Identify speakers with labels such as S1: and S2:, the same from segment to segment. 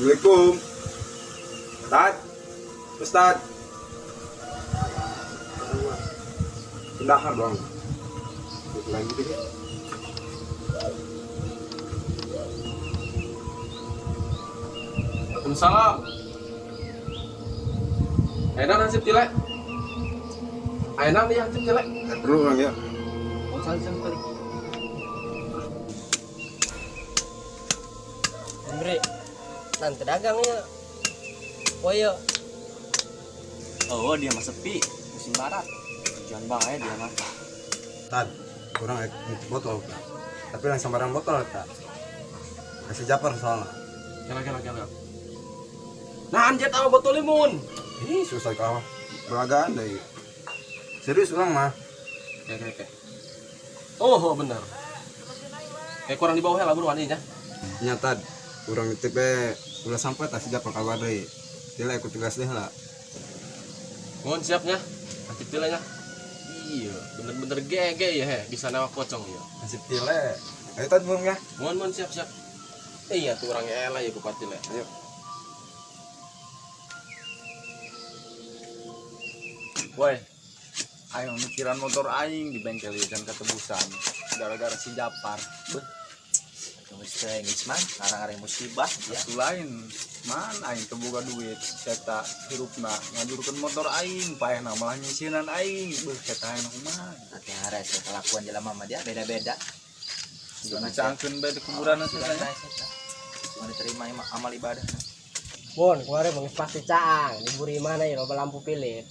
S1: Assalamualaikum. Ustad, Ustad. Pindahan dong. Lagi dikit.
S2: Waalaikumsalam. Enak nasib cilek. Enak nih nasib cilek.
S1: Perlu orang ya.
S2: Oh, saling kali.
S3: Bre, nanti dagangnya. Woyo.
S4: Oh, dia mah sepi musim barat. Jangan bahaya dia mah.
S1: Tad, kurang botol. Tapi yang sembarang botol tak. Kasih japar soalnya.
S2: Kira. Nah, anjir tahu betul limun.
S1: Ih, susah kalah. Belagaan deh. Serius ulang mah.
S2: Oke. Oh, benar. Kurang di bawahnya lah buruan ini ya.
S1: Nyata, kurang tipe udah sampai tak sejak kabar deh. Dia ikut tugas deh lah.
S2: Mohon siapnya. Nasib cileknya. Iya, bener-bener gege ya he. Bisa nawa pocong ya.
S1: Nasib tile. Ayo tad burung ya.
S2: Mohon siap. Iya tuh orangnya elah ya kupat cilek.
S1: Ayo.
S4: Woi, ayo mikiran motor aing di bengkel dan ketebusan gara-gara si Japar. Beuh,
S3: Terus tengis man, arang-arang musibah.
S4: ya lain. Man aing kebuka duit, eta hirupna ngajurkeun motor aing, payahna malah nyisinan aing. Beuh, eta aing kumaha?
S3: Hati hares kelakuan jelema mah dia beda-beda.
S4: Sudah dicangkeun bae di kuburan
S3: Sudah
S4: saya.
S3: cuma diterima amal ibadah.
S5: Bon, kemarin bang pasti caang, liburi mana ya, loba lampu pilih.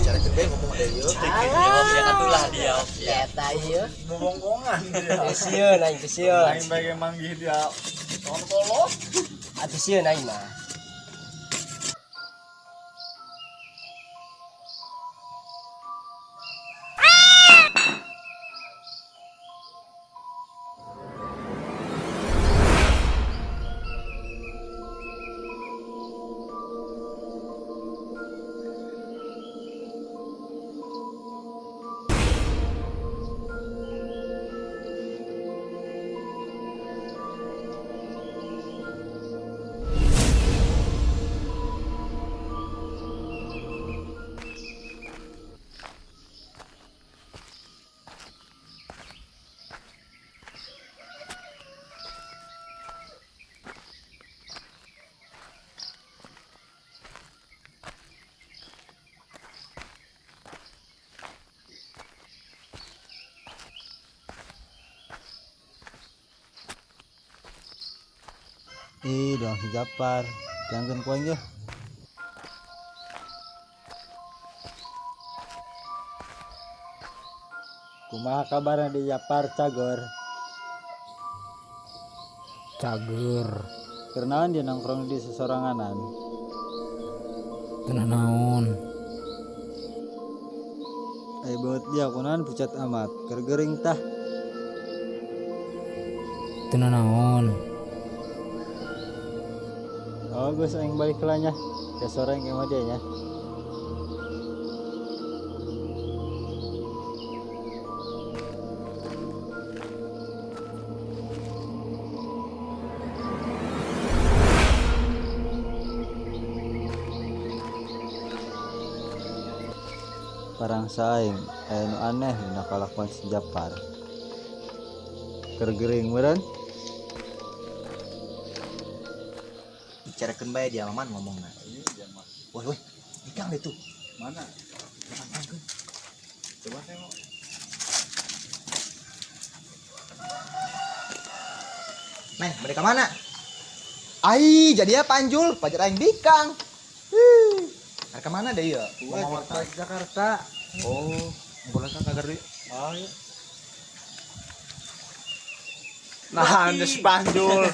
S3: Cara gede ngomong ada yuk.
S4: Ya atulah dia.
S5: Eta iya.
S4: Bobongkongan dia.
S5: Kesieun aing kesieun.
S4: Aing bage manggih dia. Tahun kolot.
S5: Atuh sieun aing mah.
S6: Ih, dong si Japar. Jangan kuing ya. Kumaha kabarnya di Japar Cagor?
S7: Cager
S6: Kenaon dia nongkrong di sesoranganan.
S7: kena naon
S6: Buat dia kunaon pucat amat. Gergering tah.
S7: kena naon
S6: Oh, gus aing balik lah nya. Ya sore yang dia nya. Parang saing anu aneh dina kalakuan si Japar. Gergering meureun.
S3: Bicarakeun bae dia aman ngomongna.
S4: Ini dia mah.
S3: Woi, ikang deh tuh.
S4: Mana?
S3: Jangan angkeun.
S4: Coba tengok.
S3: Neng, mereka mana? Ai, jadi ya panjul, pajar aing bikang. Mereka mana deh ya?
S6: Mau Jakarta.
S3: Oh, boleh kan kagar deh.
S4: Ah, iya. Nah, ada si Panjul.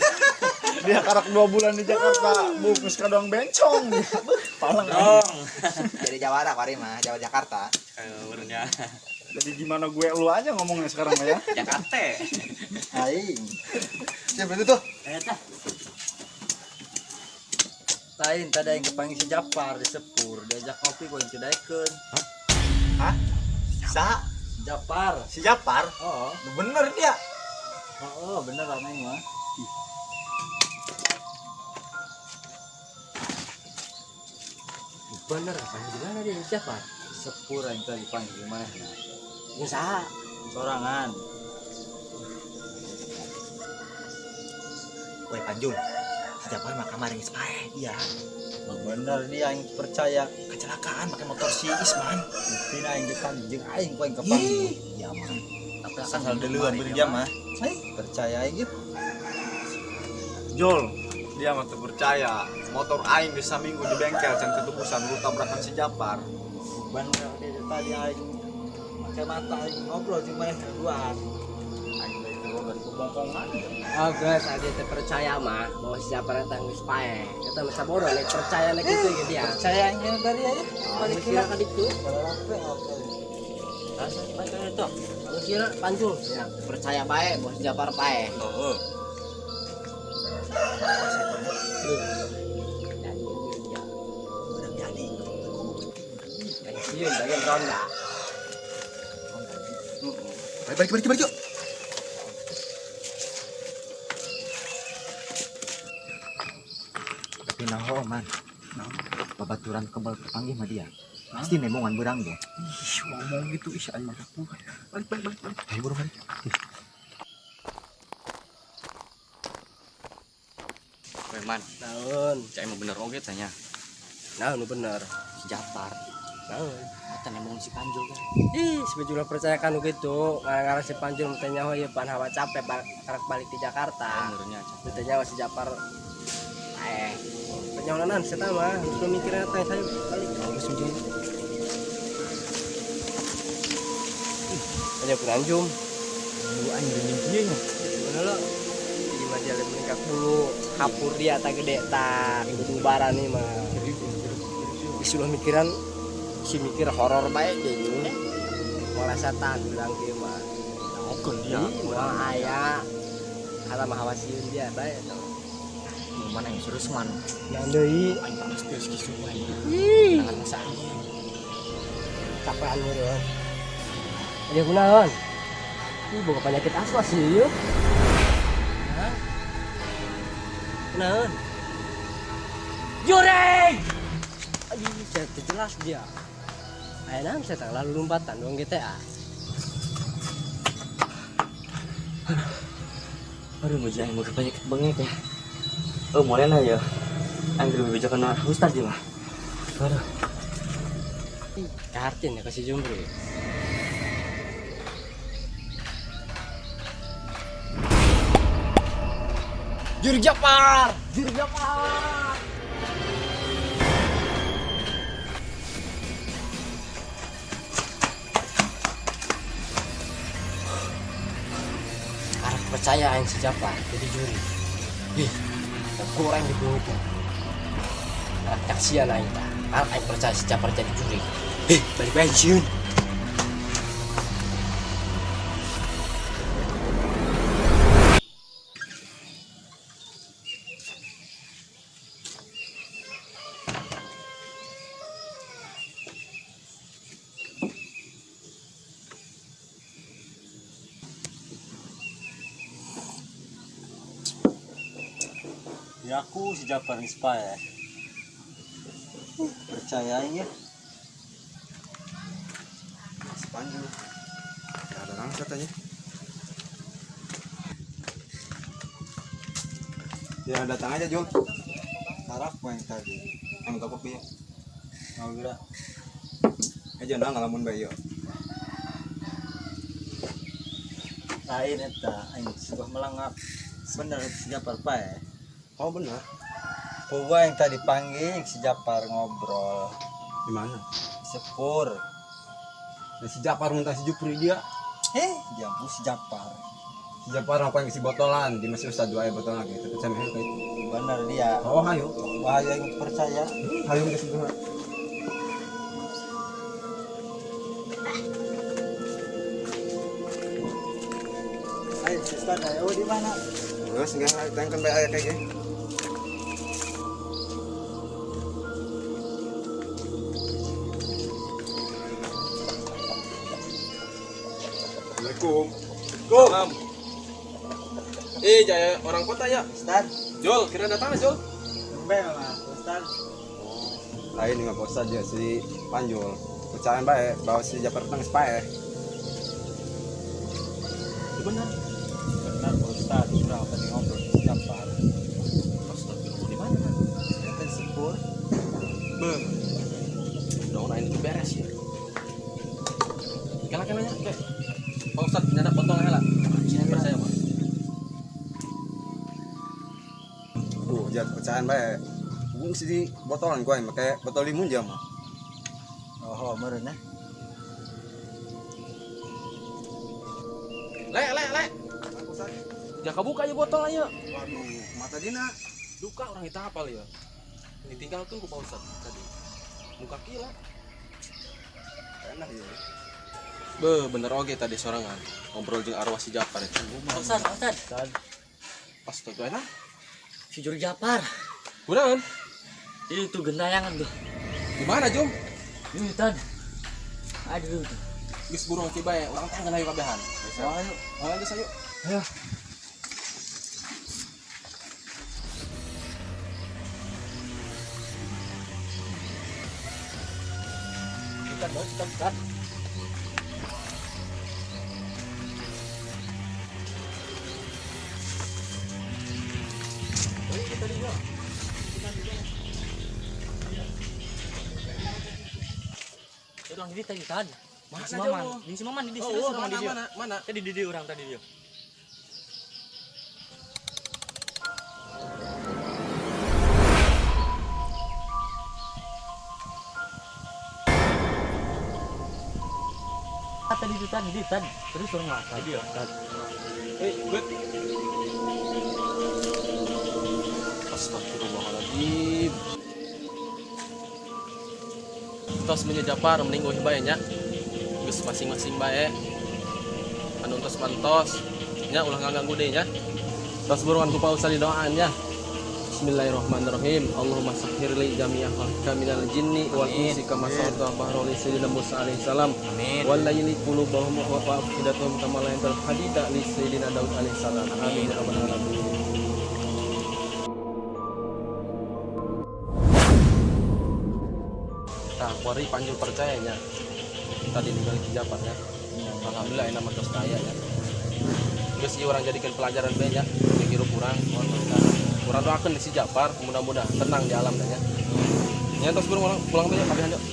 S4: Dia karak 2 bulan di Jakarta, bungkus kadang bencong. Palang dong.
S3: Jadi Jawara kari mah, Jawa Jakarta.
S4: Urnya. Jadi gimana gue lu aja ngomongnya sekarang ya?
S3: Jakarta. Aing. Siapa itu tuh?
S6: Lain tadi yang kepanggil si Japar di Sepur, diajak kopi kau yang cedaikeun.
S3: Hah? Sa?
S6: Japar.
S3: Si Japar?
S6: Oh,
S3: Bener dia.
S6: bener aneh mah.
S5: bener apa gimana dia siapa?
S6: Sepur yang tadi panggil gimana?
S5: Yang sah.
S6: Sorangan.
S3: Woi Panjul, si Japar mah kamar yang sepae dia.
S6: Bener dia yang percaya.
S3: Kecelakaan pakai motor si Isman.
S6: Tina yang dipanggil aing kau yang kepanggil.
S3: Iya man.
S6: Tapi
S3: Asal duluan beri dia mah.
S6: percaya aing gitu.
S4: Jol, dia mah percaya motor aing bisa minggu di bengkel can ketubusan lu tabrakan si Japar.
S6: Bener dia tadi aing pakai mata aing ngobrol cuma yang keduaan. Aing dari keluar dari kebongkongan.
S5: Oh guys, ada yang percaya mah bahwa siapa datang di spy. Kita masa bodoh nih percaya nih gitu ya dia.
S6: Percayanya dari aja.
S5: Paling kira kan itu.
S6: Berapa apa?
S5: Rasa percaya itu. Paling kira Panjul. Ya, percaya baik bahwa siapa baik.
S4: Heeh.
S3: Jadi.
S5: Iya, bagian ronda.
S3: Balik yuk. Tapi naho man. Babaturan kebal kepanggih mah dia. Pasti nemongan berang tuh.
S4: Ih, ngomong gitu ih aing mah rapuh. Balik.
S3: Ayo buru balik.
S2: Weh man,
S5: Naon?
S2: cai emang bener oge tanya.
S5: Naon bener.
S3: Si Japar.
S5: Naon?
S3: Mata nemongan si Panjul kan.
S5: Ih, sebetulnya percayakan gitu. Gara-gara si Panjul tanya oh ya pan hawa capek karek balik di Jakarta.
S2: Benernya cai.
S5: Ditanya si Japar. Tanya nanan saya mah, harus mikirnya tanya saya balik. Harus menjadi. Aja beranjum.
S3: Lu anjing dia nya.
S5: Gimana lo? Jadi mah dia lebih meningkat dulu. Kapur dia tak gede tak. Ikut lebaran nih mah. Disuruh mikiran si mikir horor baik jadi. Malah setan bilang dia mah.
S3: Oke dia.
S5: Mau ayah. Kata mah hawasiun dia baik.
S3: Mana yang serius man?
S5: Yang deui.
S3: Aing panas terus kisu aing.
S5: Jangan masalah. Capean lu doang. Aja kunaon? Ih, boga penyakit asma sih yuk. Hah? Kunaon? Jureng! Aduh, saya jelas dia. Ayeuna saya tak lalu lompatan dong GTA.
S3: Aduh, mau jangan mau penyakit banget ya. Oh, mulai ya. Anggur bijak kena ustaz dia mah. Aduh.
S5: Kartin ya kasih jumbro. Juri Japar! Anak percaya yang si Japar jadi juri. Ih, kurang di bawah. Anak kasihan aing tah. Anak aing percaya si Japar jadi juri. Balik pensiun.
S6: Ya aku si Japar inspire. Percayain ya.
S1: Si Panjul. Gak ada orang katanya. Ya datang aja Jul.
S6: Harap main tadi.
S1: Yang toko piye?
S6: Mau gerak.
S1: Aja nang ngalamun bae yo.
S6: Lain eta aing sebuah melangap. Bener si Japar pae.
S1: Oh benar.
S6: Gua yang tadi panggil si Japar ngobrol.
S1: Di mana?
S6: Sepur.
S1: Nah, si Japar minta si Jupri dia.
S6: Dia pun si Japar.
S1: Si Japar apa yang isi botolan, di masih ustad dua botol lagi. Tapi saya kayak itu.
S6: Bener dia.
S1: Oh hayo.
S6: Bahaya yang percaya.
S1: Hayo kita semua.
S6: Ayo Ustaz, ayo di mana?
S1: Terus enggak tangkan bae aya kayak gini.
S2: Assalamualaikum. Salam. Jaya orang kota ya.
S6: Ustaz,
S2: Jol, kira datang Jol.
S6: tumben Mas Ustaz.
S1: Ayo dengan Pak Ustadz ya si Panjul. Percayaan baik bahwa si Japar tentang sepae.
S2: Benar.
S6: Benar Pak Ustaz, sudah tadi ngobrol di Japar.
S2: Astagfirullah, di mana?
S6: Saya kan sepur.
S2: Bem. Dong ini beres ya. Kala-kalanya, oke. Pak Ustadz, nyadak potong lah. Sini percaya, Pak.
S1: Jat percayaan baik. Bung si botolan kau yang pakai botol limun jam.
S6: Oh, meren ya.
S2: Le. Jangan buka aja botol aja.
S1: Waduh, mata dina.
S2: Duka orang kita hafal ya. Ditinggalkan ku Pak Ustadz tadi. Muka kila.
S1: Enak ya.
S2: Bener oke tadi sorangan. Ngobrol jeung arwah si Japar itu.
S5: Ustad,
S2: Astagfirullah.
S5: si Juri Japar.
S2: Kunaon?
S5: Itu gentayangan tuh.
S2: Di mana, Jum?
S5: Ini Tad. Aduh.
S2: Geus burung cibae, urang teh ngeunaheun kabehan. Ayo. Ayo geus ayo.
S5: Ayo. Tad. Orang di tadi Tad.
S2: Mana
S5: Si Maman.
S2: jauh?
S5: Di si Maman di
S2: Oh,
S5: sini sama di dia.
S2: mana?
S5: Tadi di dia orang tadi dia. Tadi itu tadi. Terus orang makan. Dia.
S2: Bet. Astagfirullahaladzim. Tos menye Japar mending eueuh bae nya. Geus masing-masing bae. Anu tos mantos nya ulah ngaganggu deui nya. Tos buruan ku Pak Ustaz doaan nya. Bismillahirrahmanirrahim. Allahumma sakhir li jami'a khalqika minal jinni wal insi kama sawta bahroli sayyidina Musa alaihi salam.
S5: Amin.
S2: Wal layli qulubahum wa afidatuhum kama la yantal hadida li sayyidina Daud alaihi salam. Amin ya rabbal alamin. Nah, kuari Panjul percayanya tadi tinggal di Japar ya. Alhamdulillah enak matos kaya ya. Geus ieu urang jadikan pelajaran bae nya. Hirup urang, urang doakeun si Japar mudah-mudahan tenang di alam nya. Nya tos pulang bae kabehan yuk.